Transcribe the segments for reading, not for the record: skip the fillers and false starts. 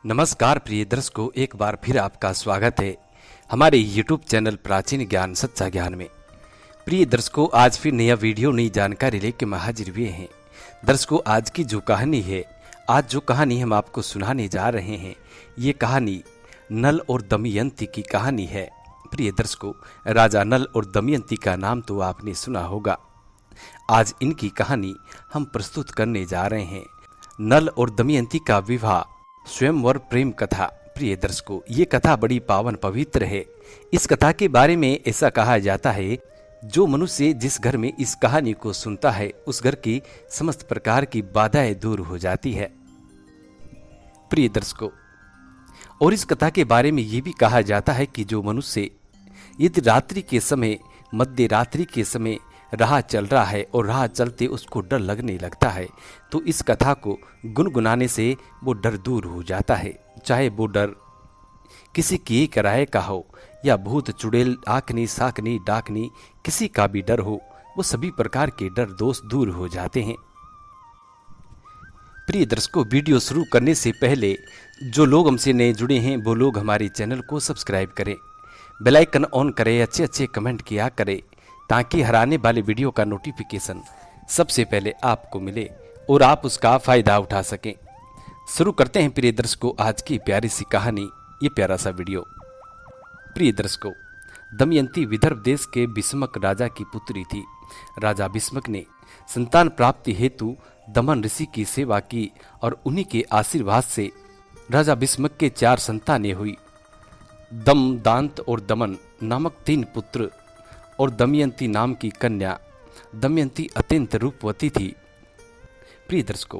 नमस्कार प्रिय दर्शकों, एक बार फिर आपका स्वागत है हमारे YouTube चैनल प्राचीन ज्ञान सच्चा ज्ञान में। प्रिय दर्शकों, आज फिर नया वीडियो नई जानकारी लेकर हम हाजिर हुए हैं। दर्शकों, आज की जो कहानी है, आज जो कहानी हम आपको सुनाने जा रहे हैं, ये कहानी नल और दमयंती की कहानी है। प्रिय दर्शकों, राजा नल और दमयंती का नाम तो आपने सुना होगा। आज इनकी कहानी हम प्रस्तुत करने जा रहे हैं। नल और दमयंती का विवाह, स्वयंवर प्रेम कथा। प्रिय दर्शकों, ये कथा बड़ी पावन पवित्र है। इस कथा के बारे में ऐसा कहा जाता है, जो मनुष्य जिस घर में इस कहानी को सुनता है, उस घर की समस्त प्रकार की बाधाएं दूर हो जाती है। प्रिय दर्शकों, और इस कथा के बारे में ये भी कहा जाता है कि जो मनुष्य यदि रात्रि के समय, मध्य रात्रि के समय राह चल रहा है और राह चलते उसको डर लगने लगता है, तो इस कथा को गुनगुनाने से वो डर दूर हो जाता है। चाहे वो डर किसी किए कराए का हो या भूत चुड़ैल आकनी साकनी डाकनी किसी का भी डर हो, वो सभी प्रकार के डर दोष दूर हो जाते हैं। प्रिय दर्शकों, वीडियो शुरू करने से पहले जो लोग हमसे नए जुड़े हैं वो लोग हमारे चैनल को सब्सक्राइब करें, बेल आइकन ऑन करें, अच्छे अच्छे कमेंट किया करें, ताकि हर आने वाले वीडियो का नोटिफिकेशन सबसे पहले आपको मिले और आप उसका फायदा उठा सकें। शुरू करते हैं प्रिय दर्शकों आज की प्यारी सी कहानी, ये प्यारा सा वीडियो। प्रिय दर्शकों, दमयंती विदर्भ देश के भीष्मक राजा की पुत्री थी। राजा भीष्मक ने संतान प्राप्ति हेतु दमन ऋषि की सेवा की और उन्हीं के आशीर्वाद से राजा भीष्मक के 4 संतानें हुई। दम, दांत और दमन नामक 3 पुत्र और दमयंती नाम की कन्या। दमयंती अत्यंत रूपवती थी। प्रिय दर्शकों,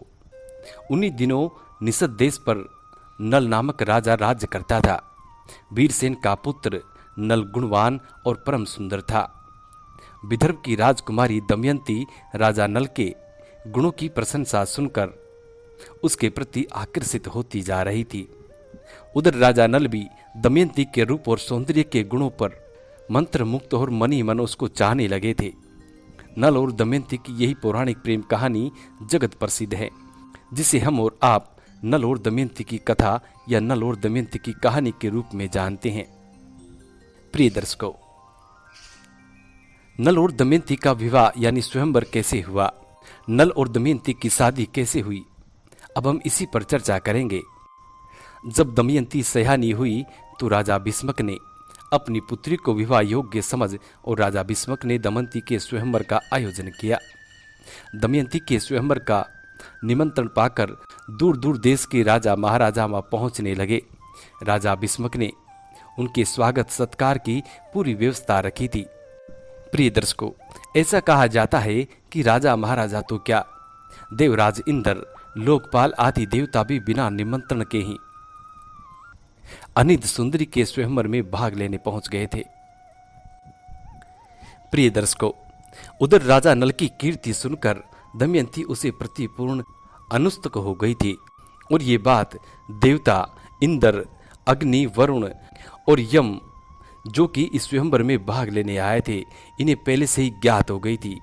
उन्हीं दिनों निषद देश पर नल नामक राजा राज्य करता था। वीरसेन का पुत्र नल गुणवान और परम सुंदर था। विदर्भ की राजकुमारी दमयंती राजा नल के गुणों की प्रशंसा सुनकर उसके प्रति आकर्षित होती जा रही थी। उधर राजा नल भी दमयंती के रूप और सौंदर्य के गुणों पर मंत्र मुक्त और मनी मन उसको चाहने लगे थे। नल और दमयंती की यही पौराणिक प्रेम कहानी जगत प्रसिद्ध है, जिसे हम और आप नल और दमयंती की कथा या नल और दमयंती की कहानी के रूप में जानते हैं। प्रिय दर्शकों, नल और दमयंती का विवाह यानी स्वयंवर कैसे हुआ, नल और दमयंती की शादी कैसे हुई, अब हम इसी पर चर्चा करेंगे। जब दमयंती सयानी हुई तो राजा भीष्मक ने अपनी पुत्री को विवाह योग्य समझ और राजा भीष्मक ने दमयंती के स्वयंवर का आयोजन किया। दमयंती के स्वयंवर का निमंत्रण पाकर दूर दूर देश के राजा महाराजा वहां पहुंचने लगे। राजा भीष्मक ने उनके स्वागत सत्कार की पूरी व्यवस्था रखी थी। प्रिय दर्शकों, ऐसा कहा जाता है कि राजा महाराजा तो क्या, देवराज इंद्र, लोकपाल आदि देवता भी बिना निमंत्रण के ही अनिध सुंदरी के स्वयंवर में भाग लेने पहुंच गए थे। प्रिय दर्शकों, उधर राजा नल की कीर्ति सुनकर दमयंती उसे प्रति पूर्ण अनुस्तक हो गई थी और ये बात देवता इंद्र, अग्नि, वरुण और यम, जो कि इस स्वयंवर में भाग लेने आए थे, इन्हें पहले से ही ज्ञात हो गई थी।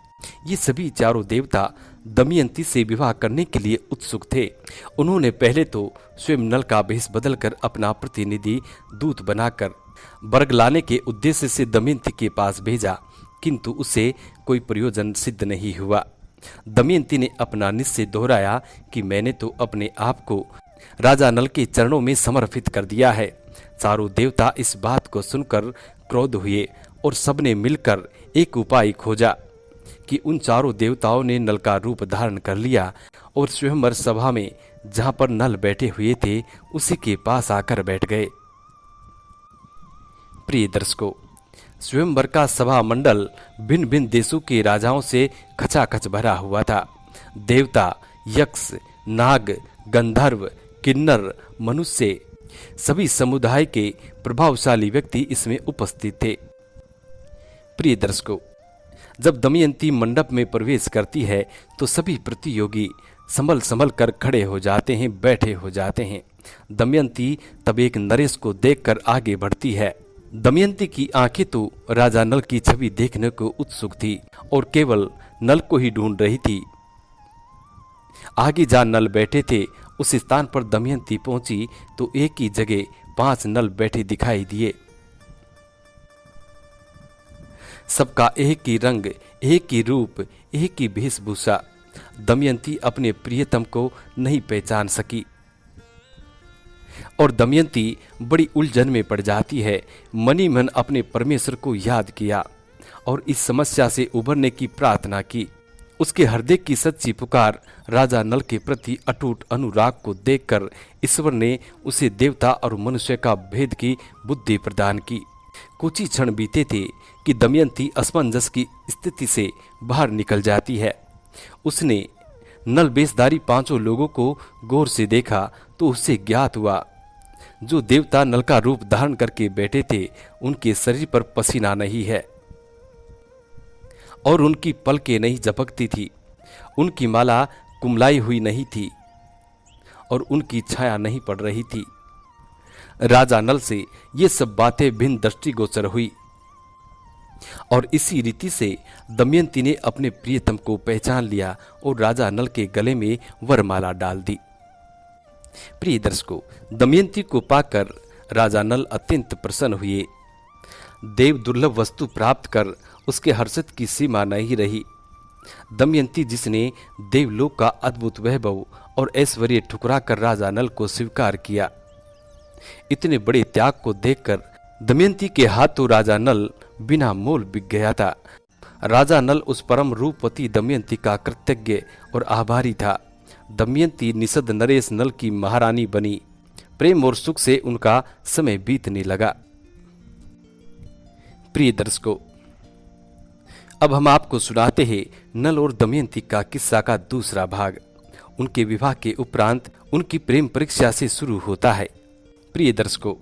ये सभी चारों देवता दमयंती से विवाह करने के लिए उत्सुक थे। उन्होंने पहले तो स्वयं नल का भेष बदलकर अपना प्रतिनिधि दूत बनाकर वर्ग लाने के उद्देश्य से दमयंती के पास भेजा, किंतु उससे कोई प्रयोजन सिद्ध नहीं हुआ। दमयंती ने अपना निश्चय दोहराया कि मैंने तो अपने आप को राजा नल के चरणों में समर्पित कर दिया है। चारों देवता इस बात को सुनकर क्रोध हुए और सबने मिलकर एक उपाय खोजा कि उन चारों देवताओं ने नल का रूप धारण कर लिया और स्वयंवर सभा में जहां पर नल बैठे हुए थे उसी के पास आकर बैठ गए। प्रिय दर्शकों, स्वयंवर का सभा मंडल भिन्न भिन्न देशों के राजाओं से खचाखच भरा हुआ था। देवता, यक्ष, नाग, गंधर्व, किन्नर, मनुष्य, सभी समुदाय के प्रभावशाली व्यक्ति इसमें उपस्थित थे। प्रिय दर्शकों, जब दमयंती मंडप में प्रवेश करती है तो सभी प्रतियोगी संभल संभल कर खड़े हो जाते हैं, बैठे हो जाते हैं। दमयंती तब एक नरेश को देखकर आगे बढ़ती है। दमयंती की आंखें तो राजा नल की छवि देखने को उत्सुक थी और केवल नल को ही ढूंढ रही थी। आगे जा नल बैठे थे उस स्थान पर दमयंती पहुंची तो एक ही जगह 5 नल बैठे दिखाई दिए। सबका एक ही रंग, एक ही रूप, एक ही वेशभूषा। दमयंती अपने प्रियतम को नहीं पहचान सकी और दमयंती बड़ी उलझन में पड़ जाती है। मनी मन अपने परमेश्वर को याद किया और इस समस्या से उभरने की प्रार्थना की। उसके हृदय की सच्ची पुकार, राजा नल के प्रति अटूट अनुराग को देखकर ईश्वर ने उसे देवता और मनुष्य का भेद की बुद्धि प्रदान की। कुछ ही क्षण बीते थे कि दमयंती असमंजस की स्थिति से बाहर निकल जाती है। उसने नल बेशधारी 5 लोगों को गौर से देखा तो उससे ज्ञात हुआ, जो देवता नल का रूप धारण करके बैठे थे उनके शरीर पर पसीना नहीं है और उनकी पलकें नहीं झपकती थी, उनकी माला कुमलाई हुई नहीं थी और उनकी छाया नहीं पड़ रही थी। राजा नल से ये सब बातें भिन्न दृष्टिगोचर हुई और इसी रीति से दमयंती ने अपने प्रियतम को पहचान लिया और राजा नल के गले में वरमाला डाल दी। प्रिय दर्शकों, दमयंती को पाकर राजा नल अत्यंत प्रसन्न हुए। देव दुर्लभ वस्तु प्राप्त कर उसके हर्षित की सीमा नहीं रही। दमयंती जिसने देवलोक का अद्भुत वैभव और ऐश्वर्य ठुकरा कर राजा नल को स्वीकार किया। इतने बड़े त्याग को देखकर दमयंती के हाथों राजा नल बिना मोल बिक गया था। राजा नल उस परम रूपवती दमयंती का कृतज्ञ और आभारी था। दमयंती निषद नरेश नल की महारानी बनी। प्रेम और सुख से उनका समय बीतने लगा। प्रिय दर्शकों, अब हम आपको सुनाते हैं नल और दमयंती का किस्सा का दूसरा भाग। उनके विवाह के उपरांत उनकी प्रेम परीक्षा से शुरू होता है। प्रिय दर्शकों,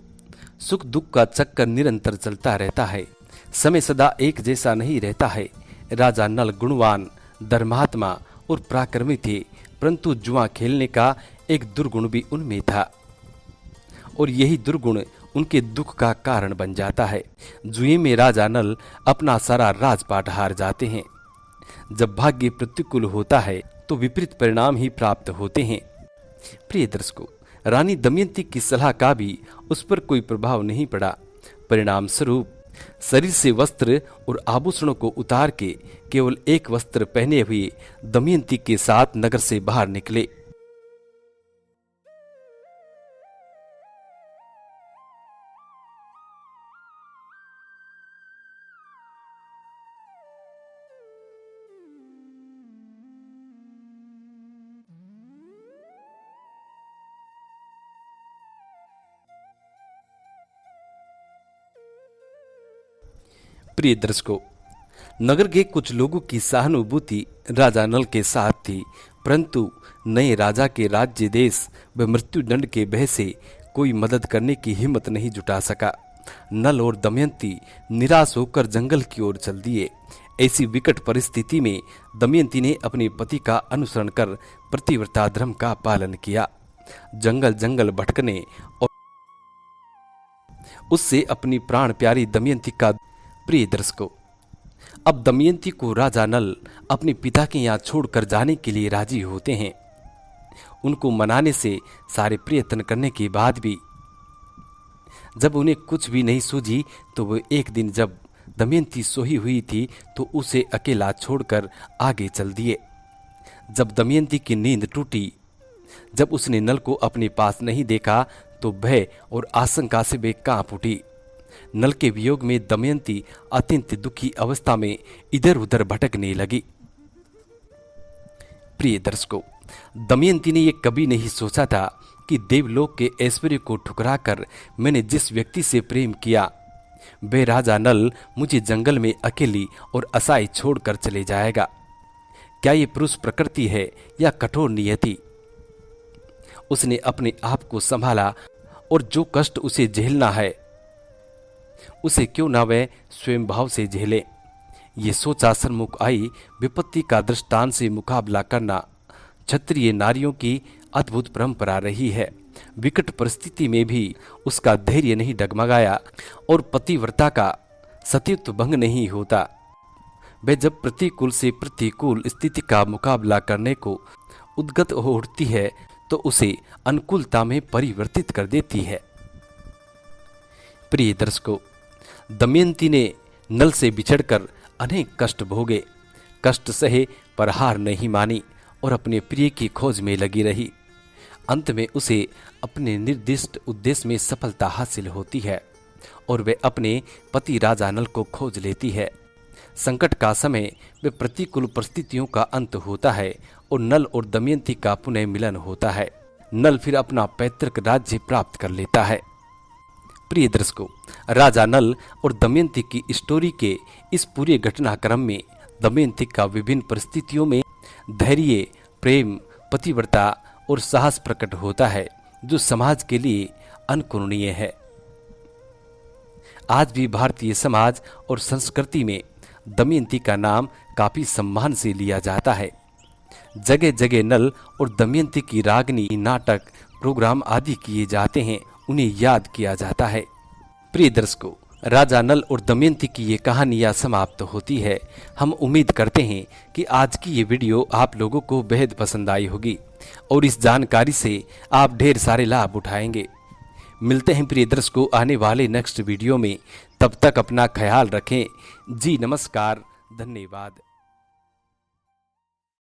सुख दुख का चक्कर निरंतर चलता रहता है। समय सदा एक जैसा नहीं रहता है। राजा नल गुणवान, धर्मात्मा और पराक्रमी थे, परंतु जुआ खेलने का एक दुर्गुण भी उनमें था और यही दुर्गुण उनके दुख का कारण बन जाता है। जुए में राजा नल अपना सारा राजपाट हार जाते हैं। जब भाग्य प्रतिकूल होता है तो विपरीत परिणाम ही प्राप्त होते हैं। प्रिय दर्शकों, रानी दमयंती की सलाह का भी उस पर कोई प्रभाव नहीं पड़ा। परिणाम स्वरूप शरीर से वस्त्र और आभूषणों को उतार के केवल एक वस्त्र पहने हुए दमयंती के साथ नगर से बाहर निकले। प्रिय दर्शकों, नगर के कुछ लोगों की सहानुभूति राजा नल के साथ थी, परंतु नए राजा के राज्य देश व मृत्यु दंड के भय से कोई मदद करने की हिम्मत नहीं जुटा सका। नल और दमयंती निराश होकर जंगल की ओर चल दिए। ऐसी विकट परिस्थिति में दमयंती ने अपने पति का अनुसरण कर पतिव्रता धर्म का पालन किया। जंगल जंगल भटकने और उससे अपनी प्राण प्यारी दमयंती का। प्रिय दर्शकों, अब दमयंती को राजा नल अपने पिता के यहाँ छोड़कर जाने के लिए राजी होते हैं। उनको मनाने से सारे प्रयत्न करने के बाद भी जब उन्हें कुछ भी नहीं सूझी तो वो एक दिन जब दमयंती सोई हुई थी तो उसे अकेला छोड़कर आगे चल दिए। जब दमयंती की नींद टूटी, जब उसने नल को अपने पास नहीं देखा तो भय और आशंका से वे कांप उठी। नल के वियोग में दमयंती अत्यंत दुखी अवस्था में इधर उधर भटकने लगी। प्रिय दर्शकों, दमयंती ने यह कभी नहीं सोचा था कि देवलोक के ऐश्वर्य को ठुकराकर मैंने जिस व्यक्ति से प्रेम किया वह राजा नल मुझे जंगल में अकेली और असहाय छोड़कर चले जाएगा। क्या ये पुरुष प्रकृति है या कठोर नियति? उसने अपने आप को संभाला और जो कष्ट उसे झेलना है उसे क्यों ना वह स्वयं भाव से झेले। ये सोचा सन्मुख आई विपत्ति का दृष्टांत से मुकाबला करना क्षत्रिय नारियों की अद्भुत परंपरा रही है। विकट परिस्थिति में भी उसका धैर्य नहीं डगमगाया और पतिव्रता का सतीत्व भंग नहीं होता। वह जब प्रतिकूल से प्रतिकूल स्थिति का मुकाबला करने को उद्गत हो उठती है तो उसे अनुकूलता में परिवर्तित कर देती है। प्रिय दर्शकों, दमयंती ने नल से बिछड़कर अनेक कष्ट भोगे, कष्ट सहे पर हार नहीं मानी और अपने प्रिय की खोज में लगी रही। अंत में उसे अपने निर्दिष्ट उद्देश्य में सफलता हासिल होती है और वे अपने पति राजा नल को खोज लेती है। संकट का समय वे प्रतिकूल परिस्थितियों का अंत होता है और नल और दमयंती का पुनः मिलन होता है। नल फिर अपना पैतृक राज्य प्राप्त कर लेता है। प्रिय दर्शकों, राजा नल और दमयंती की स्टोरी के इस पूरे घटनाक्रम में दमयंती का विभिन्न परिस्थितियों में धैर्य, प्रेम, पतिव्रता और साहस प्रकट होता है, जो समाज के लिए अनुकरणीय है। आज भी भारतीय समाज और संस्कृति में दमयंती का नाम काफी सम्मान से लिया जाता है। जगह जगह नल और दमयंती की रागनी नाटक, प्रोग्राम आदि किए जाते हैं, उन्हें याद किया जाता है। प्रिय दर्शकों, राजा नल और दमयंती की ये कहानियाँ समाप्त होती है। हम उम्मीद करते हैं कि आज की ये वीडियो आप लोगों को बेहद पसंद आई होगी और इस जानकारी से आप ढेर सारे लाभ उठाएंगे। मिलते हैं प्रिय दर्शकों आने वाले नेक्स्ट वीडियो में। तब तक अपना ख्याल रखें। जी नमस्कार, धन्यवाद।